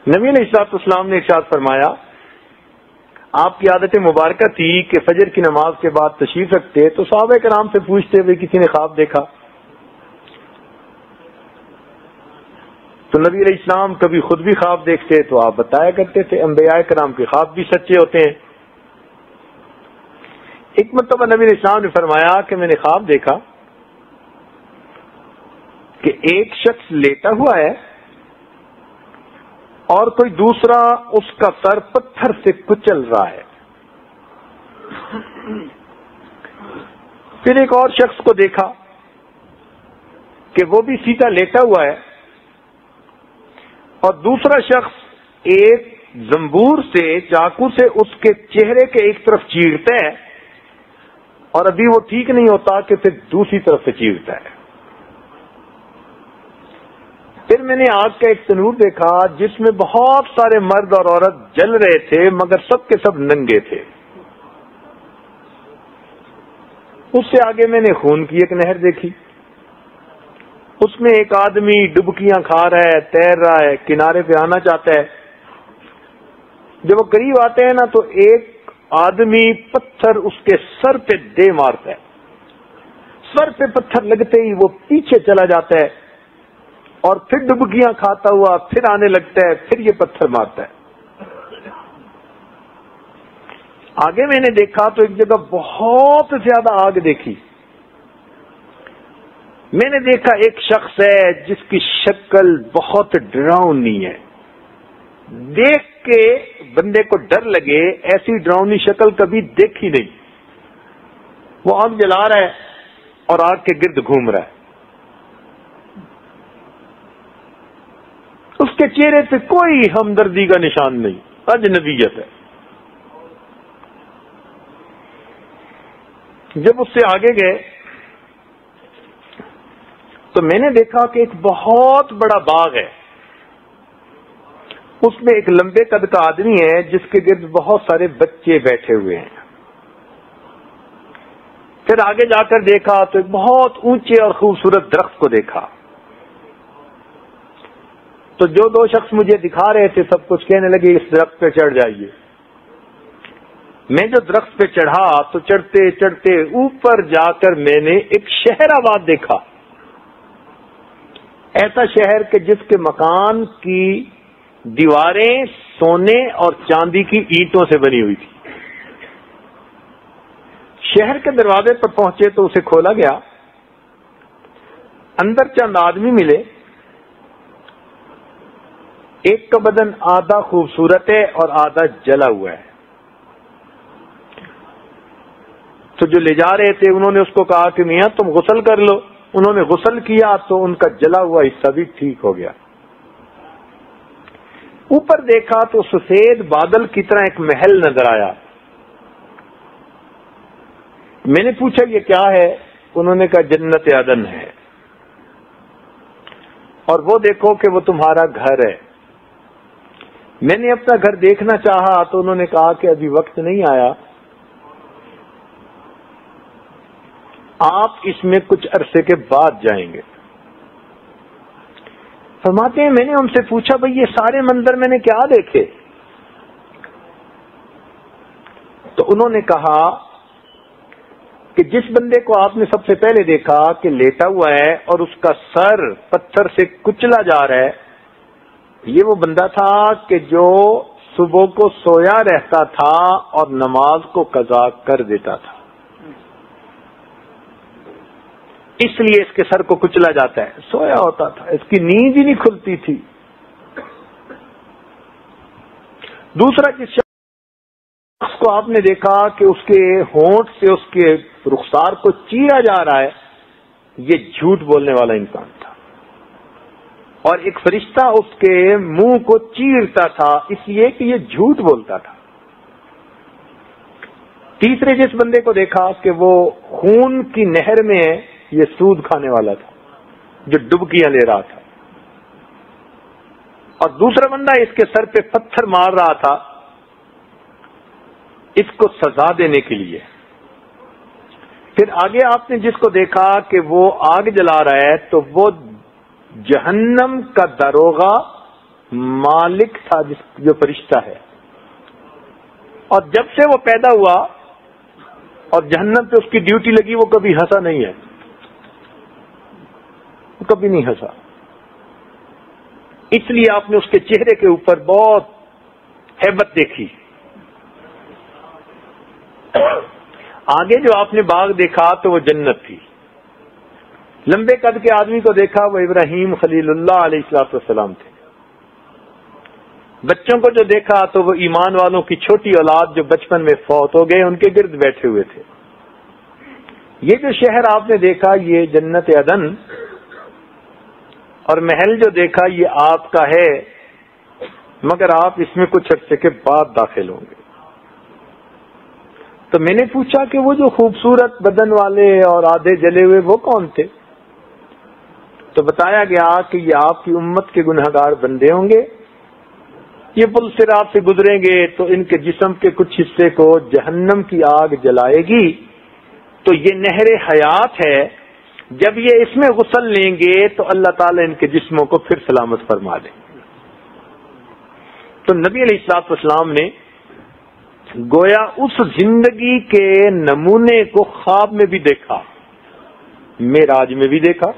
نبی علیہ الصلوۃ والسلام نے ارشاد فرمایا، آپ کی عادت مبارکہ تھی کہ فجر کی نماز کے بعد تشریف رکھتے تو صحابہ کرام سے پوچھتے ہوئے کسی نے خواب دیکھا، تو نبی علیہ السلام کبھی خود بھی خواب دیکھتے تو آپ بتایا کرتے تھے۔ انبیاء کرام کے خواب بھی سچے ہوتے ہیں۔ ایک مرتبہ نبی علیہ السلام نے فرمایا کہ میں نے خواب دیکھا کہ ایک شخص لیٹا ہوا ہے اور کوئی دوسرا اس کا سر پتھر سے کچل رہا ہے۔ پھر ایک اور شخص کو دیکھا کہ وہ بھی سیدھا لیٹا ہوا ہے اور دوسرا شخص ایک زنبور سے، چاقو سے اس کے چہرے کے ایک طرف چیرتا ہے اور ابھی وہ ٹھیک نہیں ہوتا کہ پھر دوسری طرف سے چیرتا ہے۔ پھر میں نے آگ کا ایک تنور دیکھا جس میں بہت سارے مرد اور عورت جل رہے تھے مگر سب کے سب ننگے تھے۔ اس سے آگے میں نے خون کی ایک نہر دیکھی، اس میں ایک آدمی ڈبکیاں کھا رہا ہے، تیر رہا ہے، کنارے پہ آنا چاہتا ہے۔ جب وہ قریب آتے ہیں نا تو ایک آدمی پتھر اس کے سر پہ دے مارتا ہے، سر پہ پتھر لگتے ہی وہ پیچھے چلا جاتا ہے اور پھر ڈبکیاں کھاتا ہوا پھر آنے لگتا ہے، پھر یہ پتھر مارتا ہے۔ آگے میں نے دیکھا تو ایک جگہ بہت زیادہ آگ دیکھی۔ میں نے دیکھا ایک شخص ہے جس کی شکل بہت ڈراؤنی ہے، دیکھ کے بندے کو ڈر لگے، ایسی ڈراؤنی شکل کبھی دیکھی نہیں۔ وہ آگ جلا رہا ہے اور آگ کے گرد گھوم رہا ہے، اس کے چہرے پہ کوئی ہمدردی کا نشان نہیں، اجنبیت ہے۔ جب اس سے آگے گئے تو میں نے دیکھا کہ ایک بہت بڑا باغ ہے، اس میں ایک لمبے قد کا آدمی ہے جس کے گرد بہت سارے بچے بیٹھے ہوئے ہیں۔ پھر آگے جا کر دیکھا تو ایک بہت اونچے اور خوبصورت درخت کو دیکھا۔ تو جو دو شخص مجھے دکھا رہے تھے سب کچھ کہنے لگے اس درخت پہ چڑھ جائیے۔ میں جو درخت پہ چڑھا تو چڑھتے چڑھتے اوپر جا کر میں نے ایک شہر آباد دیکھا، ایسا شہر کہ جس کے مکان کی دیواریں سونے اور چاندی کی اینٹوں سے بنی ہوئی تھی۔ شہر کے دروازے پر پہنچے تو اسے کھولا گیا، اندر چند آدمی ملے، ایک کا بدن آدھا خوبصورت ہے اور آدھا جلا ہوا ہے۔ تو جو لے جا رہے تھے انہوں نے اس کو کہا کہ میاں تم غسل کر لو۔ انہوں نے غسل کیا تو ان کا جلا ہوا حصہ بھی ٹھیک ہو گیا۔ اوپر دیکھا تو سفید بادل کی طرح ایک محل نظر آیا۔ میں نے پوچھا یہ کیا ہے؟ انہوں نے کہا جنت عدن ہے، اور وہ دیکھو کہ وہ تمہارا گھر ہے۔ میں نے اپنا گھر دیکھنا چاہا تو انہوں نے کہا کہ ابھی وقت نہیں آیا، آپ اس میں کچھ عرصے کے بعد جائیں گے۔ فرماتے ہیں میں نے ان سے پوچھا بھئی یہ سارے منظر میں نے کیا دیکھے؟ تو انہوں نے کہا کہ جس بندے کو آپ نے سب سے پہلے دیکھا کہ لیٹا ہوا ہے اور اس کا سر پتھر سے کچلا جا رہا ہے، یہ وہ بندہ تھا کہ جو صبح کو سویا رہتا تھا اور نماز کو قضا کر دیتا تھا، اس لیے اس کے سر کو کچلا جاتا ہے۔ سویا ہوتا تھا، اس کی نیند ہی نہیں کھلتی تھی۔ دوسرا جس شخص کو آپ نے دیکھا کہ اس کے ہونٹ سے اس کے رخسار کو چیرا جا رہا ہے، یہ جھوٹ بولنے والا انسان تھا، اور ایک فرشتہ اس کے منہ کو چیرتا تھا اس لیے کہ یہ جھوٹ بولتا تھا۔ تیسرے جس بندے کو دیکھا کہ وہ خون کی نہر میں ہے، یہ سود کھانے والا تھا جو ڈبکیاں لے رہا تھا، اور دوسرا بندہ اس کے سر پہ پتھر مار رہا تھا اس کو سزا دینے کے لیے۔ پھر آگے آپ نے جس کو دیکھا کہ وہ آگ جلا رہا ہے تو وہ جہنم کا داروغہ مالک تھا جو فرشتہ ہے، اور جب سے وہ پیدا ہوا اور جہنم پہ اس کی ڈیوٹی لگی وہ کبھی ہنسا نہیں ہے، وہ کبھی نہیں ہنسا. اس لیے آپ نے اس کے چہرے کے اوپر بہت ہیبت دیکھی. آگے جو آپ نے باغ دیکھا تو وہ جنت تھی. لمبے قد کے آدمی کو دیکھا وہ ابراہیم خلیل اللہ علیہ السلام تھے. بچوں کو جو دیکھا تو وہ ایمان والوں کی چھوٹی اولاد جو بچپن میں فوت ہو گئے ان کے گرد بیٹھے ہوئے تھے. یہ جو شہر آپ نے دیکھا یہ جنت عدن، اور محل جو دیکھا یہ آپ کا ہے، مگر آپ اس میں کچھ عرصے کے بعد داخل ہوں گے. تو میں نے پوچھا کہ وہ جو خوبصورت بدن والے اور آدھے جلے ہوئے وہ کون تھے؟ تو بتایا گیا کہ یہ آپ کی امت کے گنہگار بندے ہوں گے. یہ پل صراط سے گزریں گے تو ان کے جسم کے کچھ حصے کو جہنم کی آگ جلائے گی، تو یہ نہر حیات ہے. جب یہ اس میں غسل لیں گے تو اللہ تعالیٰ ان کے جسموں کو پھر سلامت فرما دیں. تو نبی علیہ الصلوۃ والسلام نے گویا اس زندگی کے نمونے کو خواب میں بھی دیکھا، معراج میں بھی دیکھا،